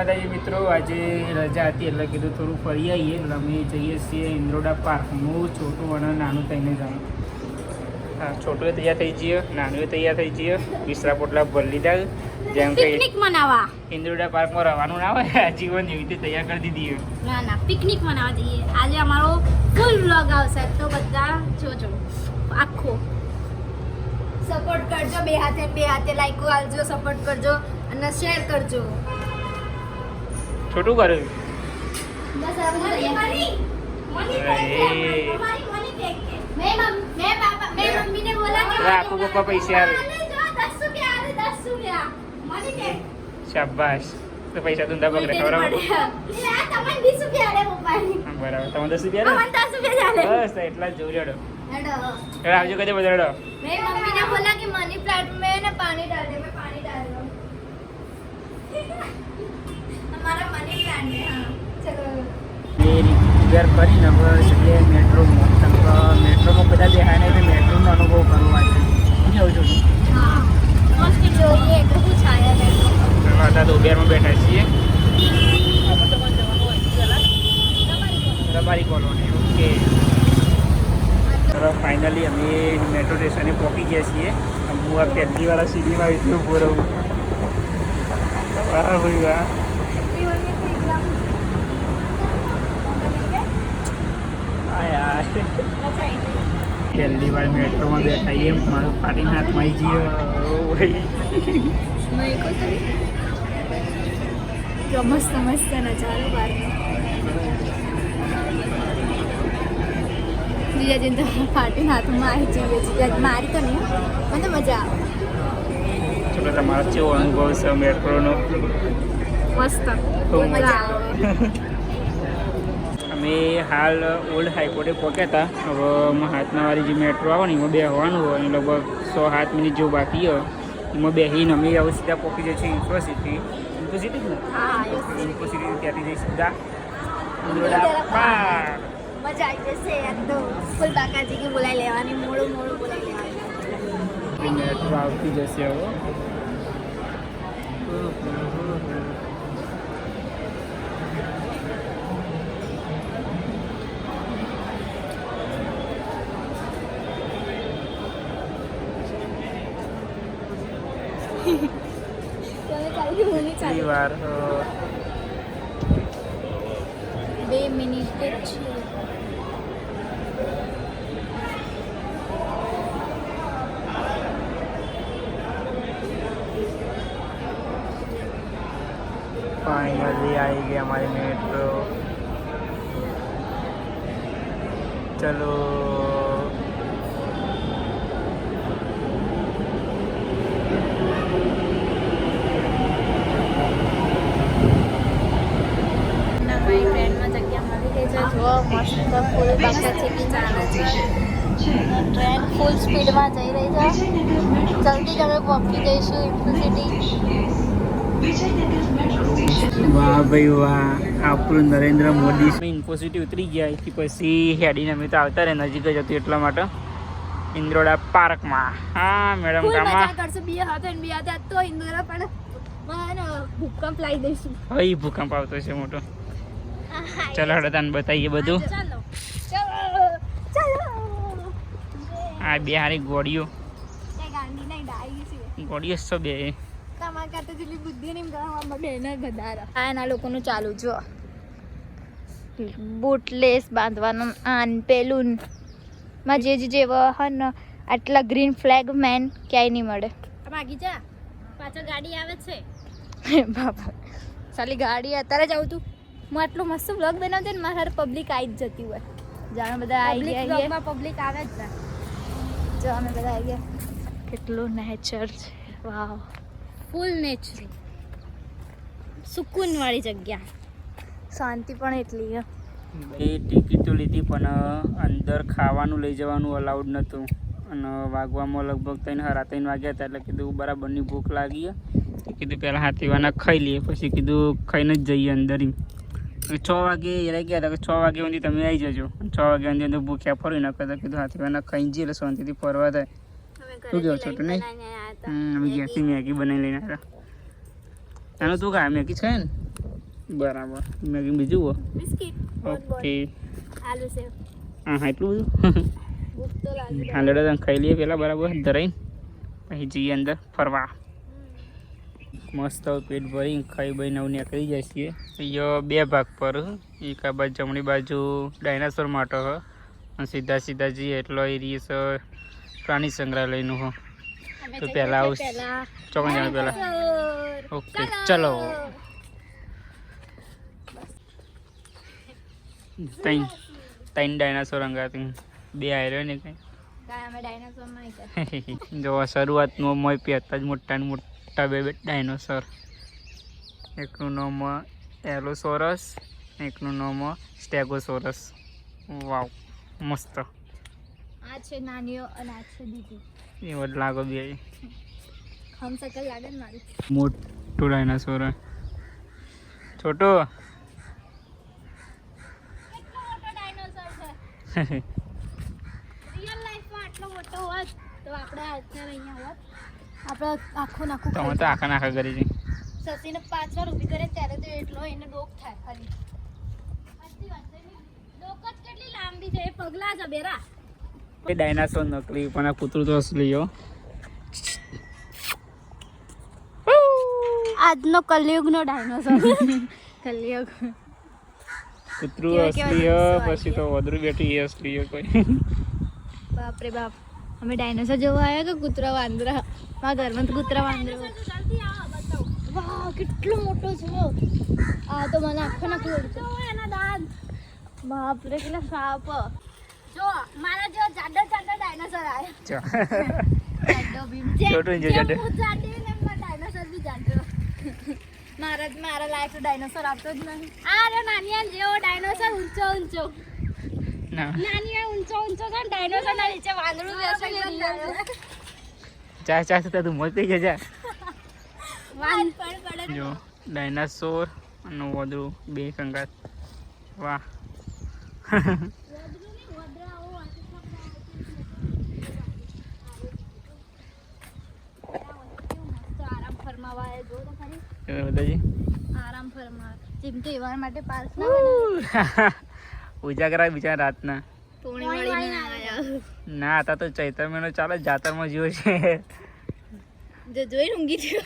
મિત્રો આજે રજા હતી એટલે કીધું થોડું ફરી આવીએ એટલે અમે જઈએ છીએ ઇન્દ્રોડા પાર્ક. હું છોટું અને નાનું થઈને જાણું. હા, છોટું તૈયાર થઈ જઈએ, નાનું તૈયાર થઈ જઈએ, વિસરા પોટલા ભરી લીધા. જેમ કે પિકનિક મનાવવા ઇન્દ્રોડા પાર્કમાં રહેવાનું ના હોય, જીવન એવી રીતે તૈયાર કરી દીધી. ના પિકનિક મનાવવા જઈએ. આજે અમારો ફૂલ વ્લોગ આવશે તો બધા જોજો આખો. સપોર્ટ કરજો, બે હાથે લાઈકો આલજો, સપોર્ટ કરજો અને શેર કરજો. છોટું કર્યું બસ આ બધું મેં મમ્મીને બોલા કે રાખો પપ્પા પૈસા આવે. ₹10 મની કે શાબાશ. તો પૈસા ધંધા પકડે ખવડાવો. તમને 20 રૂપિયા આલે પપ્પાની. બરાબર, તમે 10 રૂપિયા મને 10 રૂપિયા આલે. બસ એટલા જ જોઈ લેડો. હેડો આવજો કદે બદલડો. मैं मम्मी ने बोला कि मनी प्लांट में ना पानी डाल दे. मैं पानी डाल रहा हूँ. हमारा मनी प्लांट है. हाँ चलो એ ઘર કરીને હવે જઈએ મેટ્રોમાં. મેટ્રોમાં બધા દેખાય ને એટલે મેટ્રોનો અનુભવ કરવો આજે. શું કેવું છું? हाँ मस्त જોઈએ કેટલું છાયા છે. હતા તો ઉબેરમાં બેઠા છીએ. રબારી કોલોની. ઓકે, હવે ફાઇનલી અમે મેટ્રો સ્ટેશને પહોંચી ગયા છીએ. હું આ પહેલીવાળા સીડીમાં એટલું ઊભો રહું. વાહ ભાઈ વાહ. પહેલી વાર મેટ્રોમાં બેઠા છીએ. મારું પાટીના હાથમાં આવી ગયો. જો મસ્ત મસ્ત નજારો બહારનો. જીજાજી તો પાટીના હાથમાં આવી જઈએ. જીજાજી મારી તો નહીં, મને તો મજા આવે. ચલો, તમારો કેવો અનુભવ છે મેટ્રોનો? મસ્ત ખૂબ મજા આવે. અમે હાલ ઓલ્ડ હાઈકોર્ટે પહોંચ્યા હતા. હવે મહાત્માવાળી જે મેટ્રો આવે ને એમાં બેસવાનું હોય, લગભગ 6-7 મિનિટ જેવું બાકી હોય. એમાં બેસીને અમે હવે સીધા પહોંચી જઈએ છીએ યુનિવર્સિટી જ ને. હા યુનિવર્સિટી ત્યાંથી જઈ સીધા ઇન્દ્રોડા પાર્ક. મજા આવી જશે. એકદમ ફૂલ બાકાજી કે બોલાવી લેવાની, મોડું બોલાવી લેવાની. મેટ્રો આવતી જશે હવે. વાર 2 મિનિટ જ છે. फाइनली आई गई हमारी मेट्रो. चलो જો મસ્ત ફૂલ બાકાજી કી ચાલે છે. ટ્રેન ફૂલ સ્પીડમાં જઈ રહી છે. જલ્દી જ અમે પહોંચી જઈશું ઇન્ફોસિટી. વાહ ભાઈ વાહ. આપણું નરેન્દ્ર મોદી ઇન્ફોસિટી ઉતરી ગયા. એથી પછી હેડીને અમે તો આવતા રહે, નજીક જ હતું એટલા માટે ઇન્દ્રોડા પાર્કમાં. હા મેડમ, કામમાં કરશું બે હાથે ને બે હાથે તો ઇન્દ્રોડા પણ ભૂકંપ લાવી દઈશું. હવે ભૂકંપ આવતો છે મોટો. ચલો હડો તને બતાવીએ બધું. આ બે હારી ગોળીઓ ગોળીઓ છો બે. એના લોકોનું ચાલુ જો બૂટલેસ બાંધવાનું આન પેલું માં જે હન આટલા ગ્રીન ફ્લેગ મેન ક્યાંય નહીં મળે. પાછળ ગાડી આવે છે બાપા. સાલી ગાડી અત્યારે જ આવતું. હું આટલો મસ્ત વ્લોગ બનાવતી ને મારા પબ્લિક આવી જ જતી હોય. જાણે બધા આવી ગયા. પબ્લિક આવે જ ને. જો અમે બધા આવી ગયા. કેટલું નેચર છે. વાવ, ફૂલ નેચર, સુકૂન વાળી જગ્યા. શાંતિ પણ એટલી છે. એ ટિકિટ તો લીધી પણ અંદર ખાવાનું લઈ જવાનું અલાઉડ નહોતું. અને વાગવામાં લગભગ 3:30 વાગ્યા હતા. એટલે કીધું બરાબરની ભૂખ લાગી. કીધું પહેલાં હાથીવાના ખાઈ લઈએ, પછી કીધું ખાઈને જ જઈએ અંદર. 6 વાગે રહી ગયા હતા કે 6 વાગ્યા સુધી તમે આવી જજો. 6 વાગ્યા સુધી અંદર ભૂખ્યા ફરી નાખતા હતા. કીધું હાથીવાના ખાઈ જઈએ એટલે શાંતિથી ફરવા થાય. શું કેવું છોટું નહીં? અમે ઘેરથી મેગી બનાવી લઈને આવ્યા. આનું તું કા મેગી છે ને બરાબર મેગી બીજું હો બિસ્કિટ ઓકે આલુ સેવ હા એટલું બધું ભૂખ તો લાગી હાલડે તમે ખાઈ લઈએ પેલા બરાબર ધરાઈને પછી જઈએ અંદર ફરવા મસ્ત પેટ ભરી ખાઈ ભાઈ નવ નીકળી જાય છીએ અહીંયા 2 ભાગ પર એક આ બાજુ જમણી બાજુ ડાયનાસોર માટે હ અને સીધા સીધા જઈએ એટલો એરિયા છે પ્રાણી સંગ્રહાલયનું હો તો પહેલાં આવું ચોકન જણા પહેલાં ઓકે ચલો ત્રણ ડાયનાસોર અંગાતી 2 આવ્યો ને કંઈ જો શરૂઆતમાં મોય પહેરતા જ મોટા ને મોટા 2 ડાયનોસોર એકનું નામ એલોસોરસ એકનું નામ સ્ટેગોસોરસ વાવ મસ્ત આ છે નાનીઓ અને આ છે દીદી એ વડ લાગો બે હમ સકલ લાગે ને મારી મોટું ડાયનાસોર છોટો કેટલો મોટો ડાયનોસોર છે રિયલ લાઈફમાં આટલો મોટો હોત તો આપણે અત્યારે અહીંયા હોત આપણે આખું નાખું તમે તો આખા કરી છે સસીને 5 વાર ઊભી કરે ત્યારે તો એટલો એને ડોક થાય ખાલી સાચી વાત છે ડોક જ કેટલી લાંબી છે એ પગલા જ બેરા એ ડાયનાસોર નકલી પણ આ કૂતરું તો અસલી હો આજનો કલયુગનો ડાયનોસોર કલયુગ કૂતરું અસલી હો પછી તો વધુ બેઠી એ અસલી હો કોઈ બાપ રે બાપ અમે ડાયનોસોર જોવા આવ્યા કે કૂતરા વાંદરા મારા ઘરમાં તો કૂતરા વાંદરા વાહ કેટલો મોટો છે આ તો મને આખો ના ખબર એના દાંત બાપ રે કેટલા સાપ જો મારા જો જાડો ડાયનોસોર આયા જાડો ભીમ છોટું જો જાડો જાડે ને ડાયનોસોર બી જાડો મારા લાયક ડાયનોસોર આપતો જ નહીં આ રે નાનિયા જેવો ડાયનોસોર ઊંચો ના નાનિયા ઊંચો છે ડાયનોસોર ના નીચે વાંદરું બેસે ચા તો તું મોજ થઈ જા વાંદ પડે જો ડાયનાસોર અને વધુ 2 સંગાત વાહ આરામ ફરમાવા જો તો ખરી બતાજી આરામ ફરમાવા જેમ કે એવા માટે પાર્ક ના બનાવ્યા ઉજાગરા બિચારા રાતના પોણી વાળી ના આયા ના હતા તો ચૈત્ર મહિનો ચાલે જાતરમાં જીવો છે જો જોઈ ઊંઘી થયો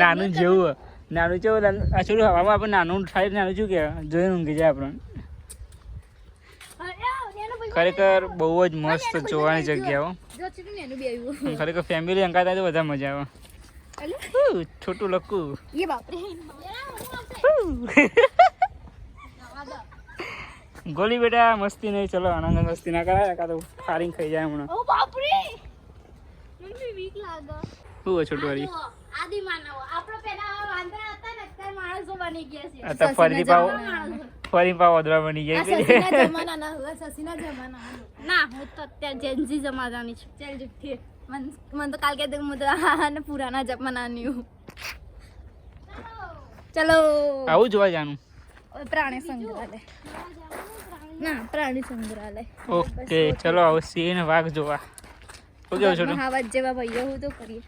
નાનું જેવું નાનું જેવું આ છોડું હવામાં આપણે નાનું થાય નાનું શું કે જોઈને ઊંઘી જાય આપણે ખરેખર બહુ જ મસ્ત જોવાની જગ્યાઓ ખરેખર ફેમિલી અંકા થાય તો વધારે મજા આવે છોટું લખું ये बाप रे ગોલી બેટા મસ્તી નહીં ચલો આનંદ મસ્તી ના કરાય કા તો ફારિંગ ખાઈ જાય હમણાં ओ बाप रे મને વીક લાગે શું છોટું વાળી આદિ માનવ આપણો પેલા વાંદરા હતા ને અત્યારે માણસો બની ગયા છે અત્યારે ફરી પાવ વધરા બની ગયા છે સસીના જમાના ના હોય સસીના જમાના ના હું તો અત્યારે જેન્ઝી જમાનાની છું ચાલ જુઠ્ઠી मन तो काल कहते मुद्रा ने पुराना जमानानी हूँ चलो આવું જોવા જાનું प्राणी संग्रहालय ना प्राणी संग्रहालय ઓકે ચલો આવો સિંહ ને વાઘ જોવા શું કેવું છો મહાવત જેવા ભાઈઓ હું તો કરીએ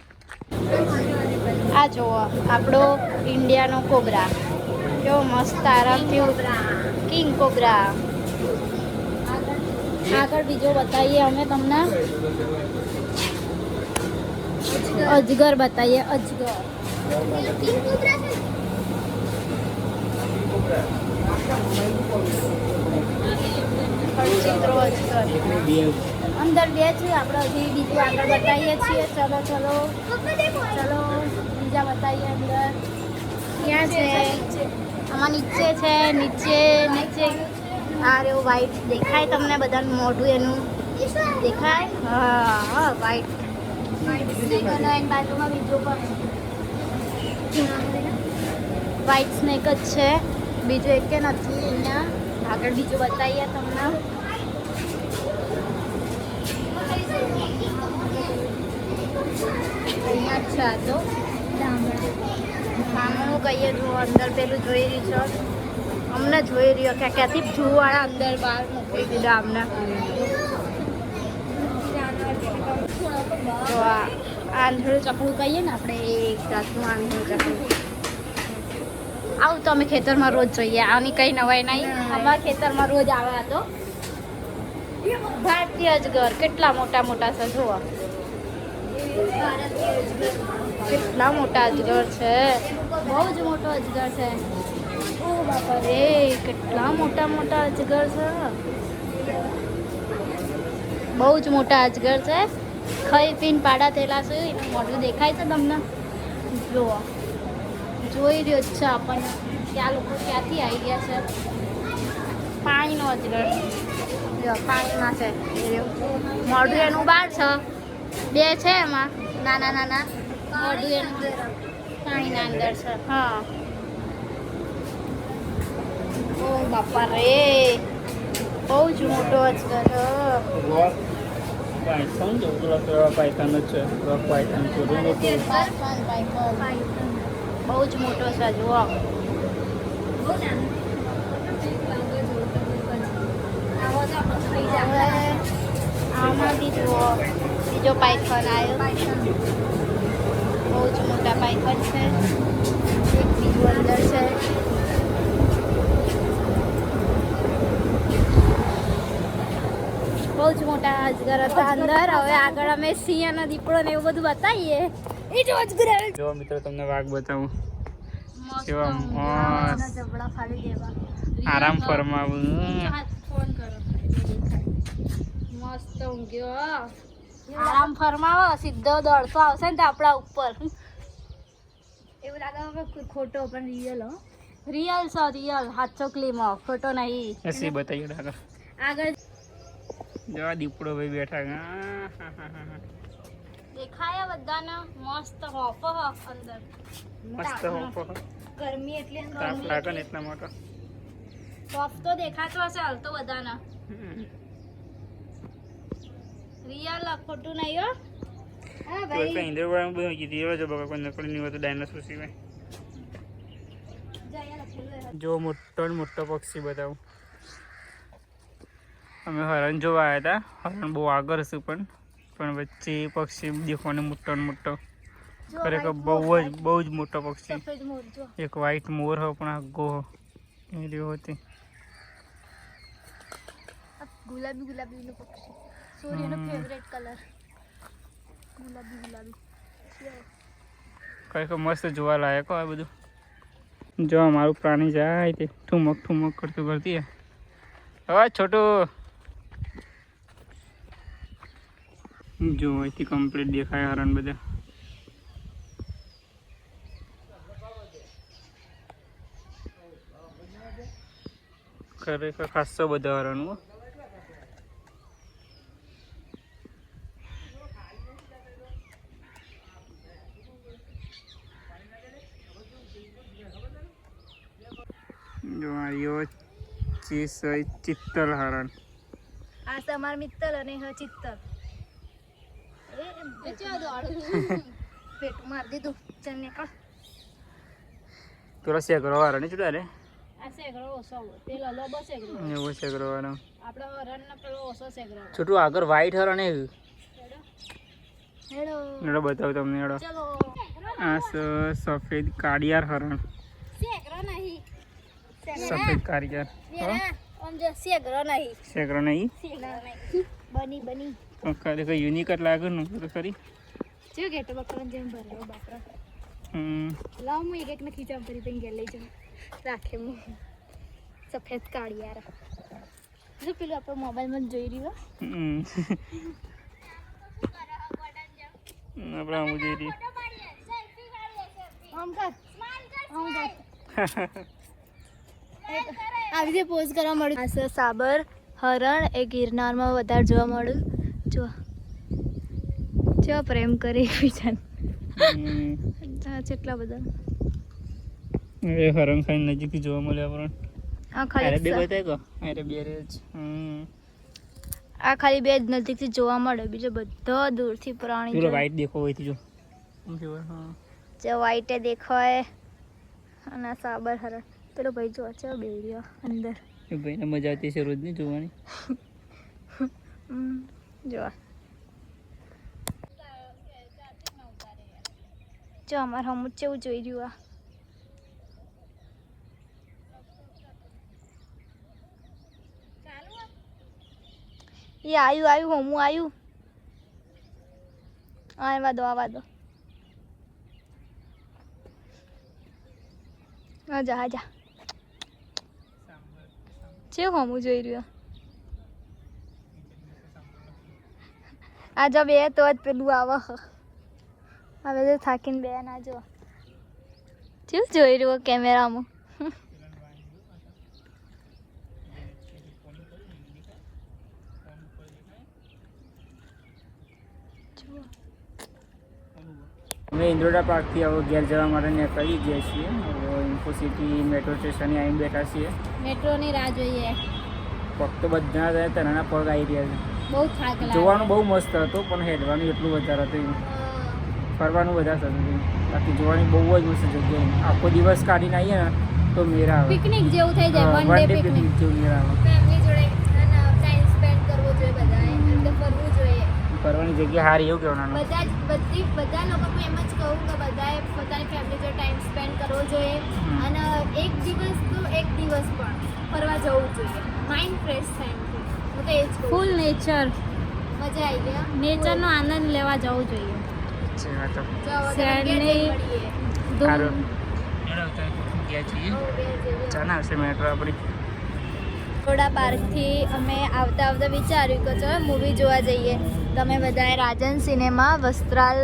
આ જોવો આપણો ઇન્ડિયાનો કોબરા કેવો મસ્ત આરામથી કિંગ કોબરા આગળ બીજો બતાવીએ અમે તમને अजगर बताइए अजगर अंदर બે છે આપણે હજી બીજું આગળ બતાવીએ છીએ ચલો ચલો ચલો બીજા બતાવીએ અંદર ક્યાં છે આમાં નીચે છે નીચે નીચે આ રહ્યું વ્હાઈટ દેખાય તમને બધાનું મોઢું એનું દેખાય હા હા વ્હાઈટ બાજુમાં બીજું પણ વ્હાઈટ સ્નેક જ છે બીજું એક કે નથી અહીંયા આગળ બીજું બતાવીએ તમને અહીંયા જ છે આ તો ડામણું કહીએ જો અંદર પેલું જોઈ રહી છો અમને જોઈ રહ્યો કે ક્યાંથી જૂવાળા અંદર બહાર મૂકી દીધા અમને તો આ આંધળું ચકલું કહીએ ને આપણે એક જાતનું આંધળું ચકલું આવું તો અમે ખેતરમાં રોજ જોઈએ, આની કઈ નવાઈ નહીં. અમારા ખેતરમાં રોજ આવે તો ભારતીય અજગર કેટલા મોટા મોટા છે જુઓ, કેટલા મોટા અજગર છે, બહુ જ મોટો અજગર છે. ઓ બાપા રે, કેટલા મોટા મોટા અજગર છે, બહુ જ મોટા અજગર છે. ખાઈ પીને પાડા થયેલા છે, એનું મોઢું દેખાય છે તમને, જુઓ, જોઈ રહ્યો જ છે આપણને કે આ લોકો ક્યાંથી આવી ગયા છે. પાણીનો અજગર, જો પાણીમાં છે, મોઢું એનું બહાર છે, બે છે એમાં નાના નાના, મોઢું એનું પાણીના અંદર છે. હા, ઓ બાપા રે, બહુ જ મોટો અજગર. પાયથન જો પેલા કેવા પાયથન જ છે, પાયથન થોડું મોટું, બહુ જ મોટો છે જુઓ. આમાં બી જુઓ બીજો પાયથન આવ્યો, બહુ જ મોટા પાયથન છે. એક બીજું અંદર છે. બહુ જ મોટા અજગર હતા અંદર. હવે આગળ અમે સિંહ અને દીપડો ને એવું બધું બતાવીએ. એ જો અજગર જો મિત્રો તમને વાઘ બતાવું, મસ્ત કેવા મસ્ત જબડા ફાડી દેવા, આરામ ફરમાવું. ફોન કરો, મસ્ત ઊંઘ્યો, આરામ ફરમાવો. સીધો દોડતો આવશે ને આપણા ઉપર, એવું લાગે ખોટો પણ રિયલ. રિયલ છે, રિયલ હાચો ક્લીમ, ખોટો નહીં. એસી બતાવીએ આગળ. આગળ જો આ દીપડો ભાઈ બેઠા, દેખાયા બધાને મસ્ત હોફો અંદર, મસ્ત હોપો, ગરમી એટલી તાપ લાગે ને એટલા માટે હોફ તો દેખાતો હશે હાલ તો બધાને. રિયલ ખોટું નહીં હો. હા ભાઈ, તો ઇન્દ્રવાળા બહુ કીધી એવા જો બકા કોઈ નકળી નહીં હોય તો ડાયનોસોર સિવાય. જો મોટો ને મોટો પક્ષી બતાવું. અમે હરણ જોવા આવ્યા હતા, હરણ બહુ આગળ હશે પણ વચ્ચે પક્ષી દેખવાનો મોટો ને મોટો, ખરેખર બહુ જ મોટો પક્ષી. એક વ્હાઈટ મોર હો પણ આગો એ રહ્યો હતી. ગુલાબી ગુલાબી નો પક્ષી, સૂર્યનો ફેવરેટ કલર ગુલાબી ગુલાબી. ખરેખર મસ્ત જોવા લાયક હોય બધું. જો મારું પ્રાણી જાય તે ઠુમક ઠુમક કરતું કરતી હવે છોટું. જો અહીંથી કમ્પ્લીટ દેખાય હરણ બધા. ખરેખર ખાસો બધા હરણ. જો આ ચિત્તલ હરણ. આ તમાર મિત્તલ અને હ ચિત્તલ. પેટ માર દીધું. ચલ નીકળ. થોડા શેકરો વાળા ને ચૂડા રે. આ શેકરો ઓછો પેલો લોબો શેકરો. એવો શેકરો વાળો. આપણો હરણ ને પેલો ઓછો શેકરો. છોટું આગળ વ્હાઈટ હરણ એ. હેડો હેડો બતાવું તમને હેડો. ચલો. આ સફેદ કાળિયાર હરણ. શેકરો નહીં. સફેદ કાળિયાર. આમ જો શેકરો નહીં. શેકરો નહીં. બની બની. ખરેખર યુનિક જ લાગે ને તો ખરી. જો ગેટો બકરાને જેમ ભરેલો બાપરા. લાવ હું એક ને ખીચામ કરી તઈ ઘેર લઈ જાઉં. રાખે હું સફેદ કાળિયાર. જો પેલું આપણો મોબાઈલમાં જોઈ રહ્યો. આપણે આમ જોઈ રહી. આમ કર. આવી રીતે પોઝ કરવા મળ્યું. આ છે સાબર હરણ એ ગિરનારમાં વધારે જોવા મળ્યું. જો પ્રેમ કરે એકબીજાને. કેટલા બધા એ હરણ ખાઈને નજીકથી જોવા મળે આપણને. આ ખાલી બે બતાય બે જ. આ ખાલી બે જ નજીકથી જોવા મળે, બીજો બધો દૂરથી પ્રાણી. પેલો વ્હાઈટ દેખો હોય જો. જે વ્હાઈટે દેખાય. અને આ સાબર હરણ પેલો ભાઈ જો છે બે રહ્યો અંદર. એ ભાઈને મજા આવતી છે રોજની જોવાની. જો જો અમારે હમ કેવું જોઈ રહ્યું. એ આવ્યું હમું આવ્યું. આવા દો આજા છે હમું જોઈ રહ્યો. આ જો બે તો જ પેલું આવે. હવે તો થાકીને બે ના જો શું જોઈ રહ્યો કેમેરામાં. અમે ઇન્દ્રોડા પાર્કથી હવે ઘેર જવા માટે નીકળી ગયા છીએ. ઇન્ફોસિટી મેટ્રો સ્ટેશને આવીને બેઠા છીએ. મેટ્રોની રાહ જોઈએ. પગ તો બધા જાય તનાના પગ આવી રહ્યા છે. બહુ થાક લાગે. જોવાનું બહુ મસ્ત હતું પણ હેડવાનું એટલું વધારે હતું. ફરવાનું વધારે થતું. બાકી જોવાની બહુ જ મસ્ત જગ્યા. આખો દિવસ કાઢીને આવીએ ને તો મેરા આવે. પિકનિક જેવું થઈ જાય. વન ડે પિકનિક જેવું મેરા આવે. ફેમિલી જોડે ટાઈમ સ્પેન્ડ કરવો જોઈએ બધાએ. એટલે ફરવું જોઈએ. ફરવાની જગ્યા સારી એવું કહેવાનું. બધા લોકો હું એમ જ કહું કે બધાએ પોતાની ફેમિલી જોડે ટાઈમ સ્પેન્ડ કરવો જોઈએ. અને એક દિવસ તો એક દિવસ પણ ફરવા જવું જોઈએ. માઇન્ડ ફ્રેશ થાય. હું તો એ જ કહું. ફૂલ નેચર મજા આવી ગયા. નેચરનો આનંદ લેવા જવું જોઈએ. થોડા પાર્કથી અમે આવતા વિચાર્યું કે ચલો મૂવી જોવા જઈએ. તમે બધાએ રાજન સિનેમા વસ્ત્રાલ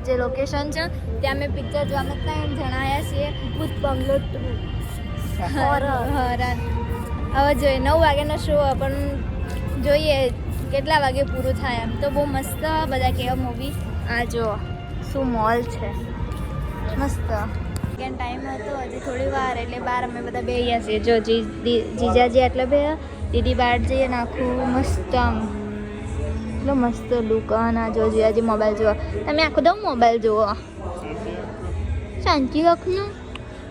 જે લોકેશન છે ત્યાં અમે પિક્ચર જોવા અમે 3 જણા આવ્યા છીએ. ભૂત બંગલો 2 હોરર. હવે જોઈએ 9 વાગ્યાનો શો પણ જોઈએ કેટલા વાગે પૂરું થાય. એમ તો બહુ મસ્ત બધા કેવા મૂવી. આ જો શું મોલ છે મસ્ત. ટાઈમ હતો હજી થોડી વાર એટલે બહાર અમે બધા બેહ્યા છીએ. જો જીજાજી એટલે બે દીદી બહાર જઈએ ને આખું મસ્ત આમ એટલો મસ્ત લુક. ના જો જીજાજી મોબાઈલ જુઓ. તમે આખો દમ મોબાઈલ જુઓ. શાંતિ રાખનું.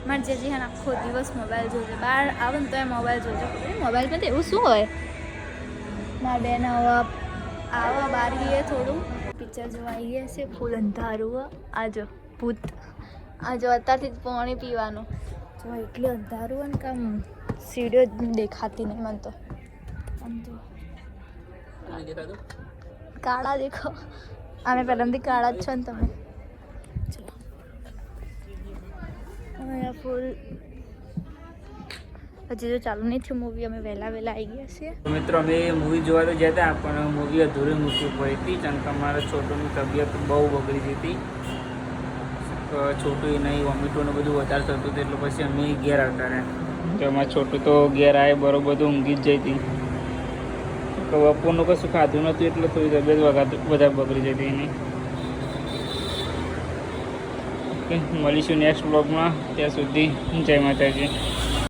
મારા જીજાજી હા આખો દિવસ મોબાઈલ જોજો. બહાર આવે ને તો એ મોબાઈલ જોજો. મોબાઈલમાં તો એવું શું હોય. મારા બેન હવે આવો બહાર ગઈએ થોડું પિક્ચર જોવા આવીએ છીએ. ફૂલ અંધારું. આ જો ભૂત. આ જો અત્યારથી જ પાણી પીવાનું. જો એટલું અંધારું હોય ને કામ સીડીઓ દેખાતી નહીં મને તો. આમ તો કાળા દેખો. અમે પહેલાંથી કાળા જ છો ને તમે. અહીંયા ફૂલ હજી તો ચાલુ નહીં થયું મૂવી. અમે વહેલા આવી ગયા છીએ. મિત્રો અમે મૂવી જોવા તો ગયા હતા પણ મૂવી અધૂરી મૂકવી પડી હતી કારણ કે અમારા છોટુની તબિયત બહુ બગડી હતી. છોટું નહીં વોમિટોને બધું વધારે થતું હતું એટલે પછી અમે ઘેર આવતા રહ્યા. તો અમારા છોટું તો ઘેર આવે બરોબર ઊંઘી જ જઈ હતી. તો બપોરનું કશું ખાધું નહોતું એટલે થોડી તબિયત વધારે બગડી જતી એની. ઓકે મળીશું નેક્સ્ટ બ્લોગમાં. ત્યાં સુધી જય માતાજી.